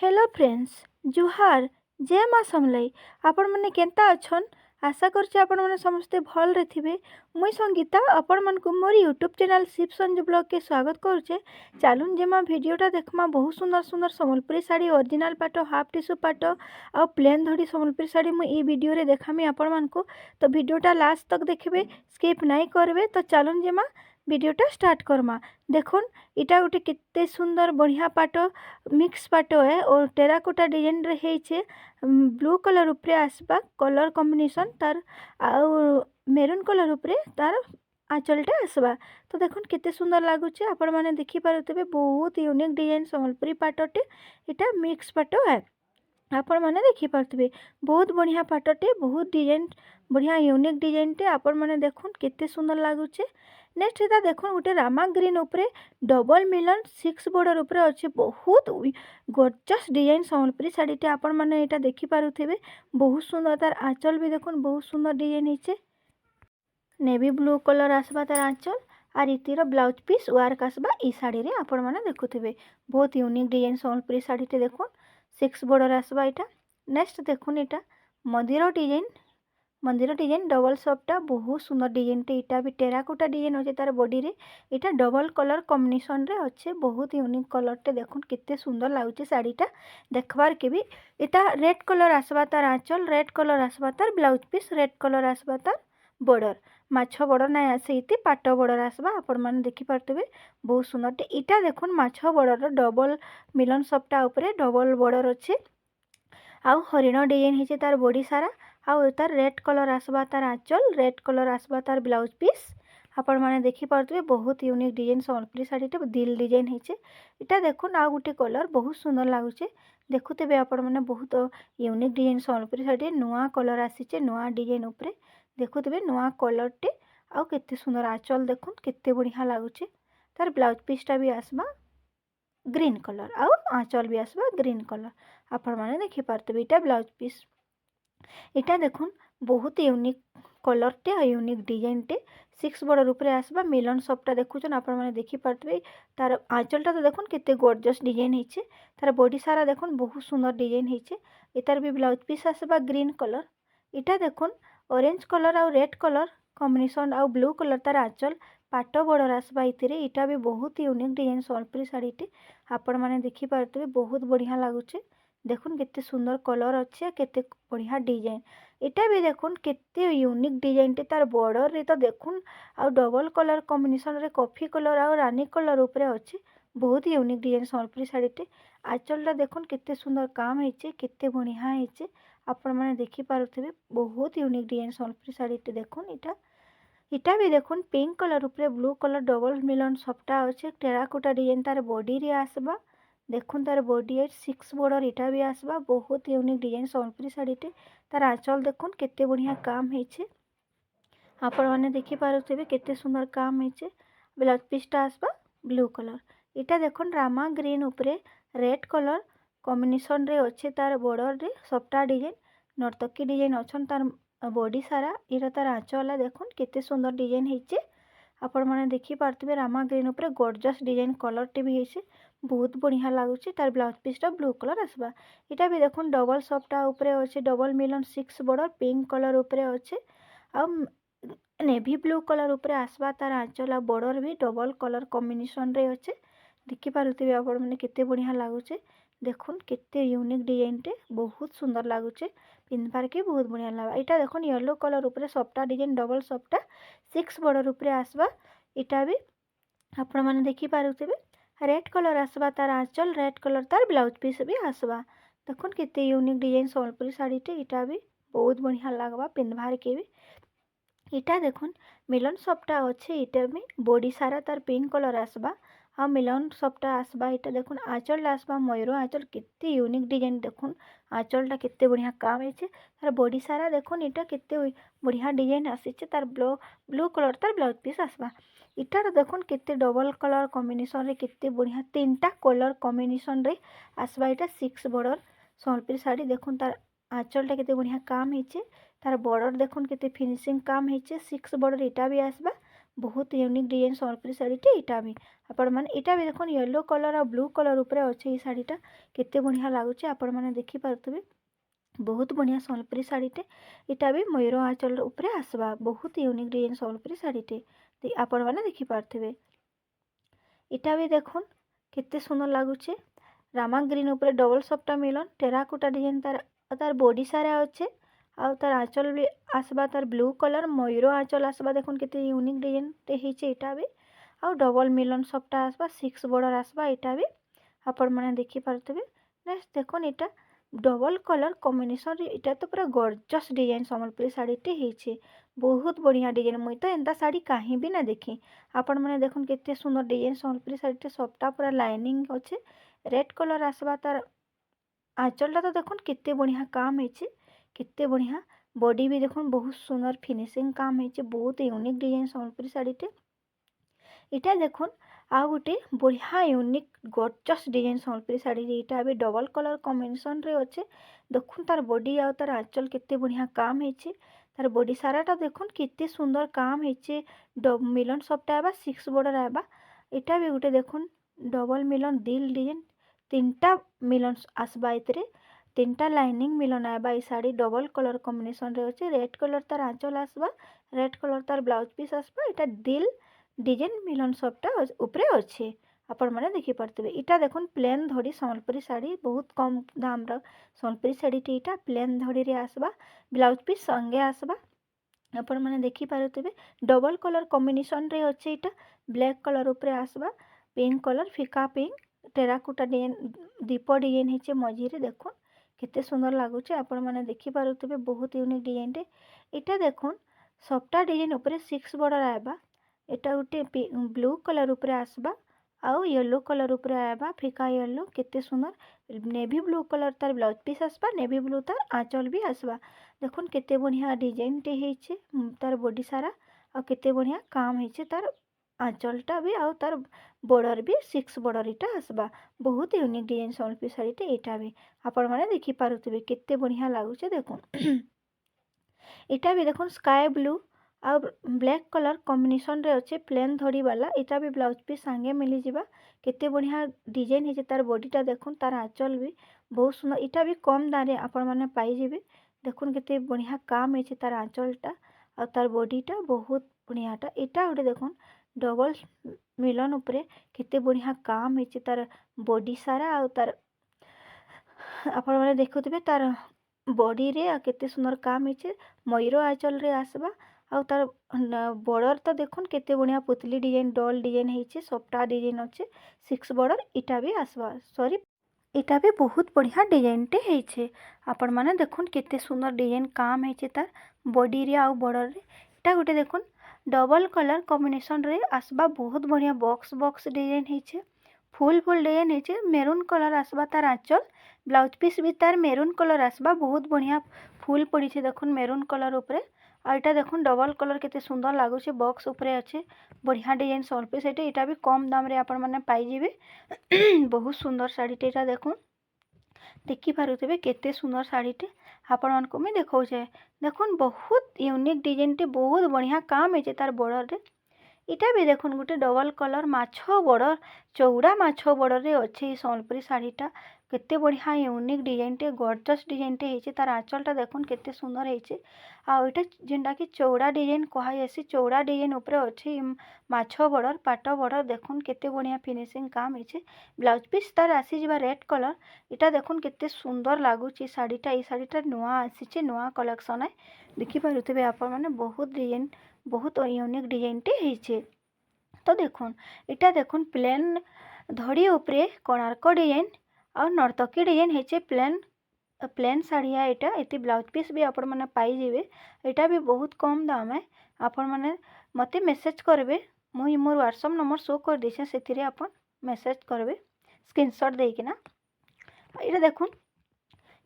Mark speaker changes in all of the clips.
Speaker 1: Hello friends जुहार जय माँ समलाई आपण मैंने केंता अछन। आशा करछि आपण मैंने समस्ते भल रे थिबे। मुई संगीता आपण मन को मोर YouTube channel Shiv Sanju blog के स्वागत करुचे। चालून जेमा वीडियोटा देखमा बहुत सुंदर सुंदर संबलपुरी साड़ी ओरिजिनल पाट हाफ टिश्यू पाट आ प्लेन धड़ी संबलपुरी साड़ी मुई ई वीडियो रे देखामी आपण मन को। तो वीडियोटा लास्ट तक देखबे, स्किप नहीं करबे। तो चालून जेमा वीडियोटा स्टार्ट करमा। देखुन इटा गोटे केते सुंदर बढ़िया पाट मिक्स पाट है और टेराकोटा डिजाइन रे हेचे। ब्लू कलर उपरे आसबा कलर कॉम्बिनेशन तार आउ मेरून कलर उपरे तार आंचलटा आसबा। तो देखुन केते सुंदर लागुचे, आपण माने देखि पारुतबे बहुत यूनिक डिजाइन संबलपुरी पाटटे। इटा मिक्स पाट है, आपण माने देखि पारुतबे बहुत बढ़िया पाटटे, बहुत डिजाइन बढ़िया यूनिक डिजाइन टे। आपण माने देखुन केते सुंदर लागुचे। नेक्स्ट इटा देखुन गोटे रामा ग्रीन उपरे डबल मिलन 6 बॉर्डर उपरे अच्छे बहुत गॉर्जियस डिजाइन संबलपुरी साड़ी टे। आपण माने एटा देखि पारुथिबे बहुत सुंदर। तार आंचल भी देखुन बहुत सुंदर डिजाइन हिचे। नेवी ब्लू कलर आसबा तार आंचल आर इतिर ब्लाउज पीस वर्क आसबा ई साड़ी रे। आपण माने देखुथिबे बहुत यूनिक डिजाइन संबलपुरी साड़ी टे। देखुन 6 बॉर्डर आसबा इटा। नेक्स्ट देखुन इटा मंदिर डिजाइन डबल सॉफ्टा बहुत सुंदर डिजाइन टे। इटा भी टेराकोटा डिजाइन होचे तार बॉडी रे। इटा डबल कलर कॉम्बिनेशन रे अच्छे बहुत यूनिक कलर टे। देखुन कितने सुंदर लागुचे साड़ीटा देखबार के भी। इटा रेड कलर आसबा तार आंचल, रेड कलर आसबा तार ब्लाउज पीस, रेड कलर आसबा तार बॉर्डर। माछ बॉर्डर ना आसे इति पाट बॉर्डर आसबा। आपण माने देखि पारतबे बहुत सुंदर टे। इटा देखुन माछ बॉर्डर डबल मिलन सॉफ्टा ऊपर डबल बॉर्डर अच्छे आउ हरिण डिजाइन हिचे तार बॉडी सारा। आउ तार रेड कलर आसबा तार आंचल, रेड कलर आसबा तार ब्लाउज पीस। आपण माने देखि पारतबे बहुत यूनिक डिजाइन संबलपुरी साड़ी टे दिल डिजाइन हिचे। इटा देखुन आ गुटे कलर बहुत सुंदर लागुचे। देखुतेबे आपण माने बहुत यूनिक डिजाइन संबलपुरी साड़ी नुआ कलर आसीचे, नुआ डिजाइन ऊपर देखुतेबे नुआ कलर टे। आउ केते सुंदर आंचल देखुन केते बढ़िया लागुचे। तार ब्लाउज पीसटा भी आसबा ग्रीन कलर आउ आंचल भी आसबा ग्रीन कलर। आपण माने देखि पारतबे इटा ब्लाउज पीस। इटा देखुन बहुत यूनिक कलर टे आ यूनिक डिजाइन टे। 6 बॉर्डर ऊपर आसबा मिलन सॉफ्टा देखुचन आपण माने देखि पारतबे। तार आंचलटा तो देखुन केते गॉर्जियस डिजाइन हिचे। तार बॉडी सारा देखुन बहुत सुंदर डिजाइन हिचे। इतार भी ब्लाउज पीस आसबा ग्रीन कलर। इटा देखुन ऑरेंज कलर आउ रेड कलर कॉम्बिनेशन आउ ब्लू कलर तार आंचल पाट बॉर्डर आसबा इतिरे। इटा भी बहुत यूनिक डिजाइन संबलपुरी साड़ी टे। आपण माने देखि पारतबे बहुत बढ़िया लागुचे। देखुन केते सुंदर कलर अच्छे, केते बढ़िया डिजाइन। इटा भी देखुन केते यूनिक डिजाइन टे। तार बॉर्डर रे तो देखुन आउ डबल कलर कॉम्बिनेशन रे कॉफी कलर आउ रानी कलर ऊपर अच्छे बहुत यूनिक डिजाइन संबलपुरी साड़ी टे। आंचलटा देखुन केते सुंदर काम हिचे, केते बढ़िया हिचे। आपण माने देखि पारुथिबे बहुत यूनिक डिजाइन संबलपुरी साड़ी टे। देखुन इटा भी देखुन पिंक कलर ऊपर ब्लू कलर डबल मिलन सॉफ्टा अच्छे टेराकोटा डिजाइन तार बॉडी रे आसबा। देखुन तार बॉडी 6 बॉर्डर इटा भी आसबा बहुत यूनिक डिजाइन संबलपुरी साड़ी टे। तार आंचल देखुन केते बढ़िया काम हिचे। आपण माने देखि पारुथिबे केते सुंदर काम हिचे। ब्लाउज पीसटा आसबा ब्लू कलर। इटा देखुन रामा ग्रीन ऊपर रेड कलर कॉम्बिनेशन रे अच्छे तार बॉर्डर रे सॉफ्टा डिजाइन नर्तकी डिजाइन अच्छन तार बॉडी सारा। इरा तार आंचल देखुन केते सुंदर डिजाइन हिचे। आपण माने देखि पारतबे रामा ग्रीन ऊपर गॉर्जियस डिजाइन कलर टे भी हिचे बहुत बढ़िया लागुचे। तार ब्लाउज पीसटा ब्लू कलर आसबा। इटा भी देखुन डबल सॉफ्टा ऊपर अच्छे डबल मिलन 6 बॉर्डर पिंक कलर ऊपर अच्छे आ नेवी ब्लू कलर ऊपर आसबा तार आंचल आ बॉर्डर भी डबल कलर कॉम्बिनेशन रे अच्छे। देखि पारुथिबे आपण माने केते बढ़िया लागुचे। देखुन केते यूनिक डिजाइन टे बहुत सुंदर लागुचे, पिंधबार के बहुत बढ़िया लागा। इटा देखुन येलो कलर ऊपर सॉफ्टा डिजाइन डबल सॉफ्टा 6 बॉर्डर ऊपर आसबा। इटा भी आपण माने देखि पारुथिबे रेड कलर आसबा तार आंचल, रेड कलर तार ब्लाउज पीस भी आसबा। देखुन केते यूनिक डिजाइन संबलपुरी साड़ी टे। इटा भी बहुत बढ़िया लागबा पिंधबार के भी। इटा देखुन मिलन सॉफ्टा अच्छे। इटा भी बॉडी सारा तार पिंक कलर आसबा आ मिलन सॉफ्टा आसबा। इटा देखुन आंचल आसबा मयूर आंचल केते यूनिक डिजाइन। देखुन आंचलटा केते बढ़िया काम हिचे। तार बॉडी सारा देखुन इटा केते बढ़िया डिजाइन आसीचे। तार ब्लू कलर तार ब्लाउज पीस आसबा। इटार देखुन केते डबल कलर कॉम्बिनेशन रे केते बढ़िया 3टा कलर कॉम्बिनेशन रे आसबा। इटा 6 बॉर्डर संबलपुरी साड़ी। देखुन तार आंचलटा केते बढ़िया काम हिचे। तार बॉर्डर देखुन केते फिनिशिंग काम हिचे। 6 बॉर्डर इटा भी आसबा बहुत यूनिक डिजाइन संबलपुरी शाढ़ीटे यहाँ भी आपण मैंने यहाँ भी देखो येलो कलर और ब्लू कलर उपरे अच्छे ये शाढ़ीटा केते बढ़िया लगुच आपण मैंने देखिपे बहुत बढ़िया संबलपुरी शाढ़ीटे यहाँ भी मयूर आंचल उपरे आसवा बहुत यूनिक डिजाइन संबलपुरी शाढ़ीटे आपण मैंने देखिपे यहाँ भी देखो केते सुंदर लगुच रामा ग्रीन उपरे डबल सफ्टा मिलन टेराकोटा डिजाइन तार बॉडी सारा अच्छे आउ तार आंचल भी आसवा तार ब्लू कलर मयूर आंचल आसवा देखो केते यूनिक डिजाइन यहाँ भी आउ डबल मिलन सफ्टा आसवा 6 बॉर्डर आसवा यहाँ भी आपण मैंने देखिपे नेक्स्ट देखो यहाँ डबल कलर कॉम्बिनेशन इटा तो पूरा गॉर्जियस डिजाइन संबलपुरी शाढ़ीटे होइछे बहुत बढ़िया डिजाइन मुई तो एंता शाढ़ी कहीं भी ना देखी आपण मैंने देखुन केते सुंदर डिजाइन संबलपुरी शाढ़ीटे सबटा पूरा लाइनिंग अच्छे रेड कलर आसवा तार आंचलटा तो देखुन केते बढ़िया काम होइछे केते बढ़िया बॉडी भी देखुन बहुत सुंदर फिनिशिंग काम होइछे बहुत यूनिक डिजाइन संबलपुरी शाढ़ीटे इटा देखुन आ गोटे बढ़िया unique gorgeous design Sambalpuri sari यहाँ भी डबल कलर कॉम्बिनेशन रे अच्छे देखुन तार बॉडी आउ तार आंचल केते बढ़िया काम होइछे तार बॉडी साराटा देखुन केते सुंदर काम होइछे मिलन सबटा आबा 6 बॉर्डर आबा यहाँ भी गोटे देखुन डबल मिलन दिल डिजाइन 3टा मिलन आसबा इतरे 3टा लाइनिंग मिलन आबा ई शाढ़ी डबल कलर कॉम्बिनेशन रे अच्छे रेड कलर तार आंचल आसबा रेड कलर तार ब्लाउज पीस आसबा यहाँ दिल डिजाइन मिलन सबटा उपरे अच्छे आपण मैंने देखिपे यहाँ देखुन प्लेन धड़ी संबलपुरी शाढ़ी बहुत कम दाम संबलपुरी शाढ़ीटे यहाँ प्लेन धड़ी रे आसबा ब्लाउज पीस संगे आसबा आपण मैंने देखिपे डबल कलर कॉम्बिनेशन रे अच्छे यहाँ ब्लैक कलर उपरे आसबा पिंक कलर फिका पिंक टेराकोटा डिजाइन दीप डिजाइन होइछे मझिरे देखुन केते सुंदर लगुच आपण मैंने देखिपे बहुत यूनिक डिजाइनटे यहाँ देखुन सबटा डिजाइन उपरे 6 बॉर्डर आएबा एटा गोटे ब्लू कलर उपरे आसबा आउ येलो कलर उपरे आएबा फिका येलो केते सुंदर नेवी ब्लू कलर तार ब्लाउज पीस आसबा नेवी ब्लू तार आंचल भी आसबा देखुन केते बढ़िया डिजाइन टे होइछे तार बॉडी सारा आ केते बढ़िया काम होइछे तार आंचलटा भी आउ तार बॉर्डर भी 6 बॉर्डर इटा आसबा बहुत यूनिक डिजाइन संबलपुरी शाढ़ीटे यहाँ भी आपण मैंने देखिपे केते बढ़िया लगुचे देखुन यहाँ भी देखुन स्काई ब्लू आ ब्लैक कलर कॉम्बिनेशन रे अच्छे प्लेन धड़ी वाला यहाँ भी ब्लाउज पीस सांगे मिली जावा केते बढ़िया डिजाइन है तार बॉडीटा देखुन तार आंचल भी बहुत सुंदर यहाँ भी कम दाम रे आपण मैंने पाइबे देखुन केते बढ़िया काम है तार आंचलटा आ तार बॉडीटा बहुत बढ़ियाटा यहाँ गोटे देखुन डबल मिलन उपरे केते बढ़िया काम है तार बॉडी सारा आ तार आपण मैंने देखुथिबे तार बॉडी रे आ केते सुंदर काम है मयूर आंचल रे आसबा आउ तार बॉर्डर तो देखुन केते बढ़िया पुतली डिजाइन डॉल डिजाइन होइछे सबटा डिजाइन अच्छे 6 बॉर्डर इटा भी आसबा सॉरी इटा भी बहुत बढ़िया डिजाइनटे होइछे आपण माने देखुन केते सुंदर डिजाइन काम होइछे तार बॉडी रे आउ बॉर्डर रे इटा गोटे देखुन डबल कलर कॉम्बिनेशन रे आसबा बहुत बढ़िया बॉक्स बॉक्स डिजाइन होइछे फुल डिजाइन होइछे मेरून कलर आसबा तार आंचल ब्लाउज पीस भी तार मेरून कलर आसबा बहुत बढ़िया फुल पड़ी देखुन मेरून कलर उपरे आ यहाँ देखुन डबल कलर केते सुंदर लगुच बॉक्स उपरे अच्छे बढ़िया डिजाइन संबलपुरी शाढ़ी यहाँ भी कम दाम रे आपण मैंने पाइबे बहुत सुंदर शाढ़ीटे यहाँ देखुन देखिपे केते सुंदर शाढ़ीटे आपण मानक मुझे देखौछे देखुन बहुत यूनिक डिजाइनटे बहुत बढ़िया काम है तार बॉर्डर रे इटा भी देखुन गोटे डबल कलर माछ बॉर्डर चौड़ा माछ बॉर्डर रे अच्छे संबलपुरी शाढ़ीटा केते बढ़िया यूनिक डिजाइनटे गॉर्जियस डिजाइनटे होइछे तार आंचलटा देखुन केते सुंदर होइछे आ ओइटा जेनटा कि चौड़ा डिजाइन कहाइसी चौड़ा डिजाइन उपरे अच्छे माछ बॉर्डर पाट बॉर्डर देखुन केते बढ़िया फिनिशिंग काम होइछे ब्लाउज पीस तार आसी जिबा रेड कलर इटा देखुन केते सुंदर लगुच शाढ़ीटा नुआ आसीचे नुआ कलेक्शन है देखि पारुथिबे आपण माने बहुत डिजाइन बहुत यूनिक डिजाइनटे होइछे तो देखुन इटा देखुन प्लेन धड़ी उपरे कोणार्क डिजाइन और नर्तकी डिजाइन होइछे प्लेन साड़िया यहाँ ये ब्लाउज पीस भी आपण मैंने पाइबे यहाँ भी बहुत कम दाम है आपण मैंने मत मेसेज करेंगे मुझे मोर व्हाट्सअप नंबर शो कर दीछे से आप मेसेज करेंगे स्क्रीनशॉट देकिना ये देखुन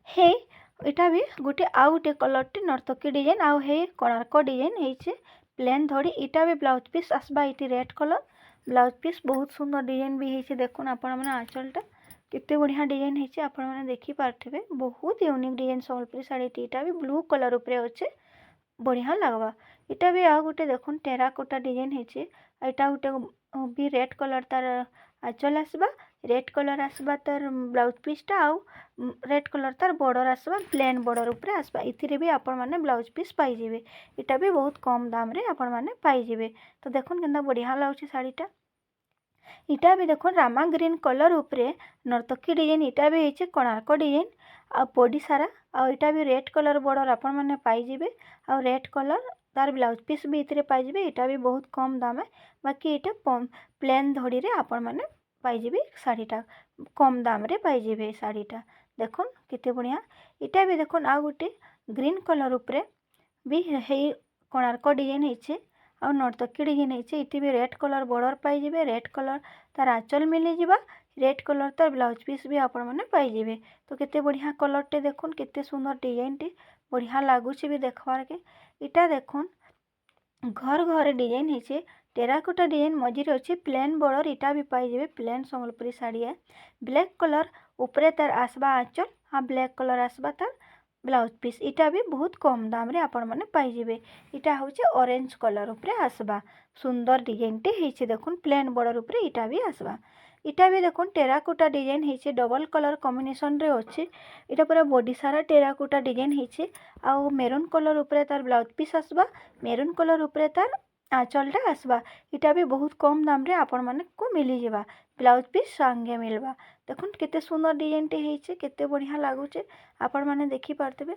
Speaker 1: हे यहाँ भी गोटे आउ गोटे कलर नर्तकी डिजाइन आउ हे कोणार्क डिजाइन होइछे प्लेन धड़ी यहाँ भी ब्लाउज पीस आसबा ये रेड कलर ब्लाउज पीस बहुत सुंदर डिजाइन भी होइछे देखुन आपण मैंने आंचलटा केते बढ़िया डिजाइन होइछे आपण माने देखि पारथिबे बहुत यूनिक डिजाइन संबलपुरी शाढ़ी यहाँ भी ब्लू कलर उपरे अच्छे बढ़िया लगवा। इटा भी आ गोटे देखुन टेराकोटा डिजाइन है। एटा गोटे भी रेड कलर तार आंचल आसबा, रेड कलर आसबा तार ब्लाउज पीसटा आउ रेड कलर तार बॉर्डर आसबा, प्लेन बॉर्डर उपरे आसबा। इथिरे भी आपण माने ब्लाउज पीस पाइजिबे। इटा भी बहुत कम दाम रे आपण माने पाइजिबे। तो देखुन केनता बढ़िया लाଗୁଛି ଶାଢ଼ୀଟା। इटा भी देखो रामा ग्रीन कलर उपरे नर्तकी डिजाइन इटा भी है कोणार्क डिजाइन आ बॉडी सारा आ इटा भी रेड कलर बॉर्डर आपण माने पाइजिबे आ रेड कलर तार ब्लाउज पीस भी इतरे पाइजिबे। इटा भी बहुत कम दाम है। बाकी इटा प्लेन धड़ी रे आपण माने पाइजिबे। शाढ़ीटा कम दाम रे पाइजिबे। शाढ़ीटा देखुन केते बढ़िया। इटा भी देखुन आ गोटे ग्रीन कलर उपरे भी हे कोणार्क डिजाइन है आ नर्तकी डिजाइन है। इटी भी रेड कलर बॉर्डर पाइजिबे, रेड कलर तार आंचल मिली जिबा, रेड कलर तार ब्लाउज पीस भी आपण माने पाइजिबे। तो केते बढ़िया कलर टे देखुन, केते सुंदर डिजाइन टे बढ़िया लागुछि भी देखबार के। इटा देखुन घर घर डिजाइन है। टेराकोटा डिजाइन मझिरे अच्छे प्लेन बॉर्डर इटा भी पाइजिबे। प्लेन संबलपुरी साड़ी है। ब्लैक कलर उपरे तार आसबा आंचल, हाँ ब्लैक कलर आसबा तार ब्लाउज पीस। इटा भी बहुत कम दाम रे आपण माने पाइजिबे। इटा होचे ऑरेंज कलर उपरे आसबा। सुंदर डिजाइन टे हेचे देखुन प्लेन बॉर्डर उपरे इटा भी आसबा। इटा भी देखुन टेराकोटा डिजाइन हेचे डबल कलर कॉम्बिनेशन रे अच्छे। इटा पूरा बॉडी सारा टेराकोटा डिजाइन हेचे आ मेरून कलर उपरे तार ब्लाउज पीस आसबा, मेरून कलर उपरे तार आंचलटा आसबा। इटा भी बहुत कम दाम रे आपण माने को मिली जिबा। ब्लाउज पीस संगे मिलबा। देखुन केते सुंदर डिजाइन टे हेचे, केते बढ़िया लागुचे आपण माने देखि पारतेबे।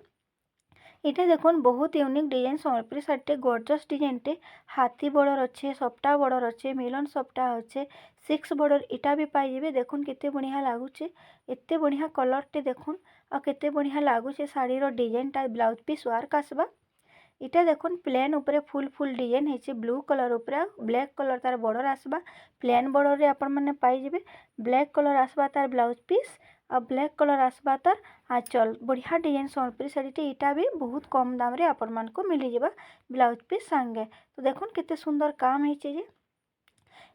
Speaker 1: इटा देखुन बहुत unique design Sambalpuri sari gorgeous design टे हाथी बॉर्डर अच्छे, सप्टा बॉर्डर अच्छे, मिलन सप्टा अच्छे, 6 बॉर्डर इटा भी पाइजिबे। देखुन केते बढ़िया लागुचे, एते बढ़िया कलर टे देखुन आ केते बढ़िया लागुचे। साड़ी रो डिजाइन टा ब्लाउज पीस वर्क आसबा। इटा देखुन प्लेन उपरे फुल फुल डिजाइन है। ब्लू कलर उपरे ब्लैक कलर तार बॉर्डर आसबा। प्लेन बॉर्डर रे आपण माने पाइजिबे। ब्लैक कलर आसबा तार ब्लाउज पीस आ ब्लैक कलर आसबा तार आंचल। बढ़िया डिजाइन संबलपुरी साड़ी टे इटा भी बहुत कम दाम रे आपण मान को मिली जिबा ब्लाउज पीस संगे। तो देखुन केते सुंदर काम हेचे जे।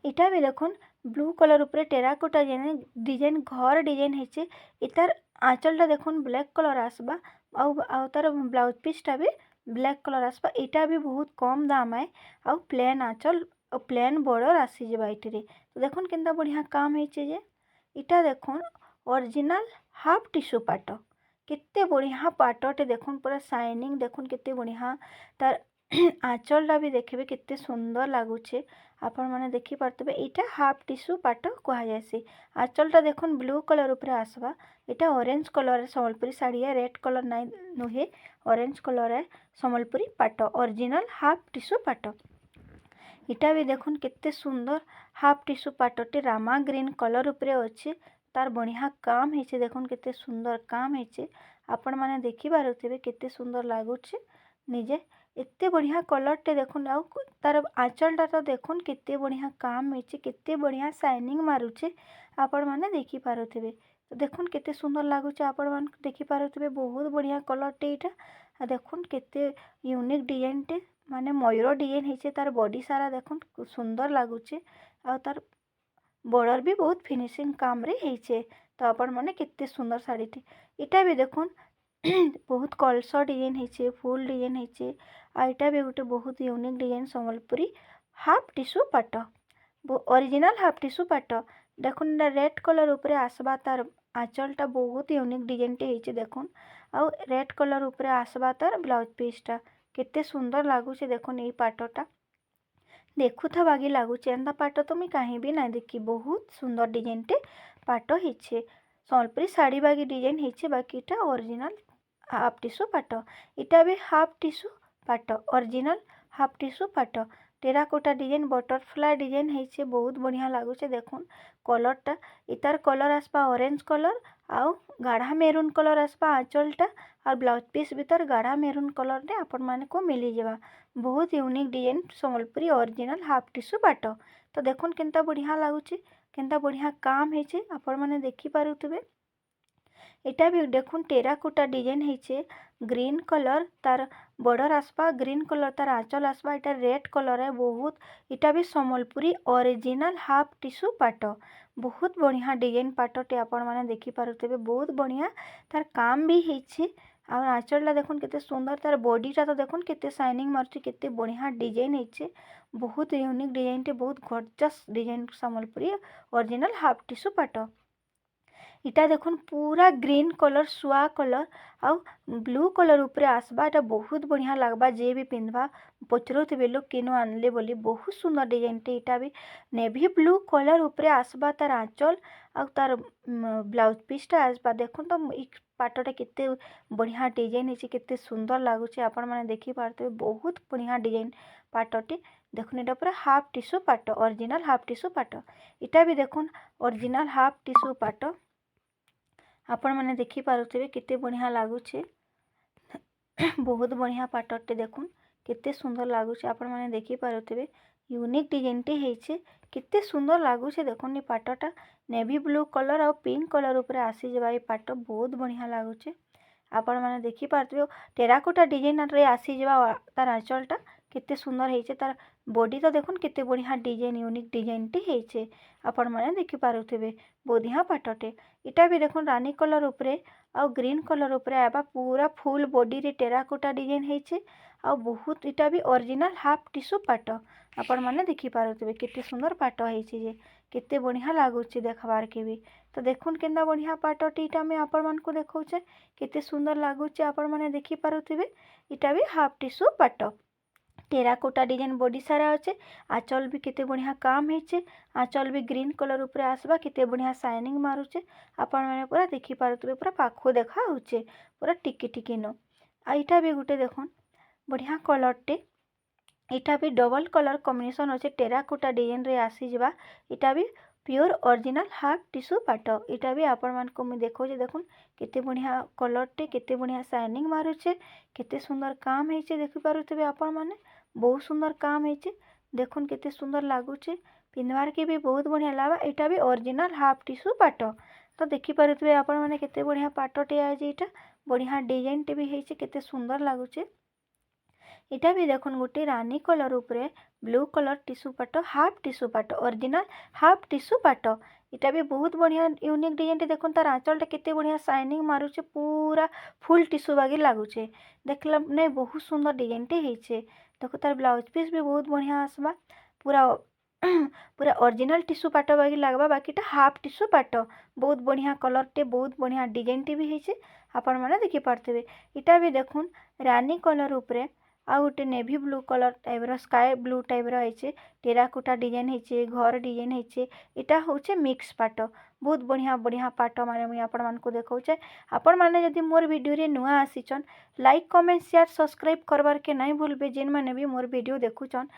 Speaker 1: इटा भी देखुन ब्लू कलर उपरे टेराकोटा डिजाइन घर डिजाइन हेचे। इतार आंचलटा देखुन ब्लैक कलर आसबा आ तार ब्लाउज पीसटा भी ब्लैक कलर आसबा। इटा भी बहुत कम दाम है आ प्लेन आंचल प्लेन बॉर्डर आसी जिबा इटिरे। तो देखुन केनता बढ़िया काम हेचे जे। इटा देखुन ओरिजिनल हाफ टिश्यू पाट, केते बढ़िया पाटटे देखुन पूरा शाइनिंग देखुन केते बढ़िया तार आंचलटा भी देखिबे केते सुंदर लागुचे। आपण माने देखि पारतबे इटा हाफ टिश्यू पाट कहा जायसी। आंचलटा देखुन ब्लू कलर उपरे आसबा। इटा ऑरेंज कलर संबलपुरी साड़ी है, रेड कलर नाइ नुहे, ऑरेंज कलर है संबलपुरी पाट ओरिजिनल हाफ टिश्यू पाट। इटा भी देखुन केते सुंदर हाफ टिश्यू पाटटे रामा ग्रीन कलर उपरे अच्छे। तार बढ़िया काम हेचे देखुन केते सुंदर काम हेचे। आपण माने देखि पारुथिबे केते सुंदर लागुचे निजे। एते बढ़िया कलरटे देखुन आ तार आंचलटा तो देखुन केते बढ़िया काम हेचे, केते बढ़िया शाइनिंग मारुचे आपण माने देखि पारुथिबे। तो देखुन केते सुंदर लागुचे आपण माने देखि पारुथिबे। बहुत बढ़िया कलरटे इटा आ देखुन केते यूनिक डिजाइन टे माने मयूर डिजाइन हेचे। तार बॉडी सारा देखुन सुंदर लागुचे आ तार बॉर्डर भी बहुत फिनिशिंग काम रे हेचे। तो आपण माने केते सुंदर साड़ी टे। इटा भी देखुन बहुत कलस डिजाइन हेचे, फुल डिजाइन हेचे आ इटा भी गोटे बहुत unique design Sambalpuri half tissue पाट ओरिजिनल हाफ टिश्यू पाट। देखुन रेड कलर उपरे आसबा तार आंचलटा बहुत यूनिक डिजाइन टे हेचे देखुन आ रेड कलर उपरे आसबा तार ब्लाउज पीसटा केते सुंदर लागुचे। देखुन एई पाटटा देखुथा बागी लागुचे। एंता पाट तो मुई कहीं भी ना देखी। बहुत सुंदर डिजाइन टे पाट हेचे। संबलपुरी साड़ी बागी डिजाइन हेचे। बाकी इटा ओरिजिनल हाफ टिश्यू पाट। इटा भी हाफ टिश्यू पाट ओरिजिनल हाफ टिश्यू पाट। टेराकोटा डिजाइन बटरफ्लाई डिजाइन हेचे। बहुत बढ़िया लागुचे देखुन कलरटा। इतार कलर आसबा ऑरेंज कलर आउ गाढ़ा मेरून कलर आसबा आंचलटा और ब्लाउज पीस भीतर गाढ़ा मेरून कलर रे आपण माने को मिली जावा। बहुत unique design Sambalpuri original half tissue पाट। तो देखुन केनता बढ़िया लागुचे, केनता बढ़िया काम हेचे आपण माने देखि पारुथिबे। इटा भी देखुन टेराकोटा डिजाइन हेचे। ग्रीन कलर तार बॉर्डर आसबा, ग्रीन कलर तार आंचल आसबा। इटा रेड कलर है बहुत। इटा भी संबलपुरी ओरिजिनल हाफ टिश्यू पाट। बहुत बढ़िया डिजाइन पाटटे आपण माने देखि पारुथिबे। बहुत बढ़िया तार काम भी हेचे और आंचलटा देखुन केते सुंदर तार बॉडीटा तो देखुन केते शाइनिंग मारुछि केते बढ़िया डिजाइन होइछे बहुत यूनिक डिजाइन टे बहुत gorgeous design Sambalpuri original half tissue पाट इटा देखुन पूरा ग्रीन कलर सुआ कलर आउ ब्लू कलर ऊपर आसबा एटा बहुत बढ़िया लगबा जे भी पिंधबा पचरुथिबे लोग केनु आनले बोली बहुत सुंदर डिजाइन टे इटा भी नेवी ब्लू कलर ऊपर आसबा तार आंचल आउ तार ब्लाउज पीसटा आसबा देखुन तो पाटटा केते बढ़िया डिजाइन है केते सुंदर लगुच आपण मैंने देखी पारते बहुत बढ़िया डिजाइन पाटटे देखुन एटा पूरा हाफ टिश्यू पाट ओरिजिनल हाफ टिश्यू पाट इटा भी देखुन ओरिजिनल हाफ टिश्यू पाट आपण मैंने देखी पारुथिबे केते बढ़िया लगुचे बहुत बढ़िया पाटटे देखुन केते सुंदर लगुचे आपण मैंने देखी पारुथिबे यूनिक डिजाइन टे हेइछे केते सुंदर लगुचे देखुन ये पाटटा नेवी ब्लू कलर और पिंक कलर ऊपर आसी जबा ये पाट बहुत बढ़िया लगुचे आपण मैंने देखी पारुथिबे टेराकोटा डिजाइन रे आसी जबा तार आंचलटा केते सुंदर हेइछे तार बॉडी तो देखुन केते बढ़िया डिजाइन यूनिक डिजाइन टे हेइछे आपण मैंने देखी पारुथिबे बढ़िया पाटटे इटा भी देखुन रानी कलर ऊपर और ग्रीन कलर ऊपर आबा पूरा फुल बॉडी रे टेराकोटा डिजाइन हेइछे आ बहुत इटा भी ओरिजिनल हाफ टिश्यू पाट आपण मैंने देखी पारुथिबे केते सुंदर पाट हेइछे जे केते बढ़िया लागुची देखबार के भी तो देखुन केंदा बढ़िया पाटटी इटा में आपण मन को देखौचे केते सुंदर लागुची आपण मैंने देखी पारुथिबे इटा भी हाफ टिश्यू पाट टेराकोटा डिजाइन बॉडी सारा अच्छे आंचल भी केते बढ़िया काम हेचे आंचल भी ग्रीन कलर ऊपर आसबा केते बढ़िया शाइनिंग मारुचे आपण मैंने पूरा देखी पारुथिबे पूरा पाखो देखा होचे पूरा टिकी टिकी नो आ इटा भी गुटे देखुन बढ़िया कलरटे इटा भी डबल कलर कॉम्बिनेशन अच्छे टेराकोटा डिजाइन रे आसी जबा इटा भी प्योर ओरिजिनल हाफ टिश्यू पाट इटा भी आपण मान को मैं देखो जे देखुन केते बढ़िया कलरटे केते बढ़िया शाइनिंग मारुचे केते सुंदर काम हेचे देखि पारुथिबे आपण माने बहुत सुंदर काम हेचे देखुन केते सुंदर लागुचे पिंधवार के भी बहुत बढ़िया लावा इटा भी ओरिजिनल हाफ टिश्यू पाट तो देखि पारुथिबे आपण माने केते बढ़िया पाटटे आजे इटा बढ़िया डिजाइन टे भी हेचे केते सुंदर लागुचे इटा भी देखुन गोटे रानी कलर ऊपर ब्लू कलर टिश्यू पाट हाफ टिश्यू पाट ओरिजिनल हाफ टिश्यू पाट इटा भी बहुत बढ़िया यूनिक डिजाइन देखुन तार आंचलटा केते बढ़िया शाइनिंग मारुचे पूरा फुल टिश्यू बागी लागुचे देखला नहीं बहुत सुंदर डिजाइन टे हेइछे देखो तार ब्लाउज पीस भी बहुत बढ़िया आसबा पूरा पूरा ओरिजिनल टिश्यू पाट बागी लगबा बाकीटा हाफ टिश्यू पाट बहुत बढ़िया कलर टे बहुत बढ़िया डिजाइन टे भी हेइछे आपण माने देखि पारथिबे इटा भी देखुन रानी कलर ऊपर आ गोटे navy blue colour type sky blue type रही टेराकोटा डिजाइन होइछे घर डिजाइन होइछे इटा होचे मिक्स पाट बहुत बढ़िया बढ़िया पाट माने मुई आपण मान को देखौचे आपण माने जदि मोर वीडियो रे नुआ आसीचन लाइक कमेंट शेयर सब्सक्राइब करबार के नहीं भूलबे जेन माने भी मोर वीडियो देखुचन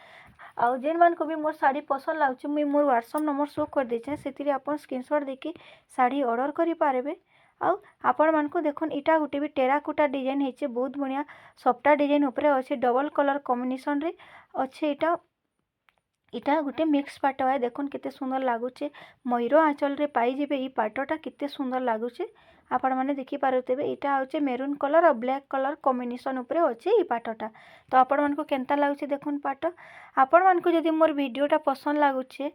Speaker 1: आउ जेन मान को भी मोर साड़ी पसंद लागुचे मुई मोर व्हाट्सएप नंबर शो कर देछे सेतिरे आपण स्क्रीनशॉट देके साड़ी ऑर्डर करि पारबे आउ आपण मान को देखुन इटा गोटे भी टेराकोटा डिजाइन हेचे बहुत बढ़िया सफ्टा डिजाइन ऊपर अच्छे डबल कलर कॉम्बिनेशन रे अच्छे इटा इटा गोटे मिक्स पाट है देखुन केते सुंदर लागुचे मयूर आंचल रे पाई जेबे ई पाटटा केते सुंदर लागुचे आपण माने देखि पारुतेबे इटा होचे मेरून कलर और ब्लैक कलर कॉम्बिनेशन ऊपर अच्छे ई पाटटा तो आपण मान को केनता लागुचे देखुन पाट आपण मान को जदि मोर वीडियोटा पसंद लागुचे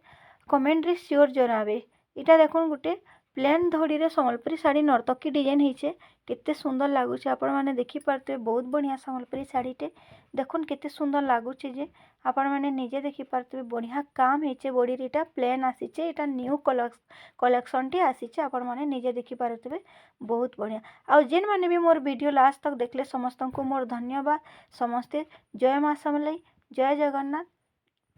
Speaker 1: कमेंट रे श्योर जनाबे इटा देखुन गोटे प्लेन धड़ी रे संबलपुरी साड़ी नर्तकी डिजाइन हेचे केते सुंदर लागुचे आपण माने देखि पारते बहुत बढ़िया संबलपुरी साड़ीटे देखुन केते सुंदर लागुचे जे आपण माने निजे देखि पारते बढ़िया काम हेचे बॉडी रीटा प्लेन आसीचे एटा न्यू कलेक्शन टी आसीचे आपण माने निजे देखि पारते बहुत बढ़िया आ जेन माने भी मोर वीडियो लास्ट तक देखले समस्त को मोर धन्यवाद समस्ते जय मां समलाई जय जगन्नाथ।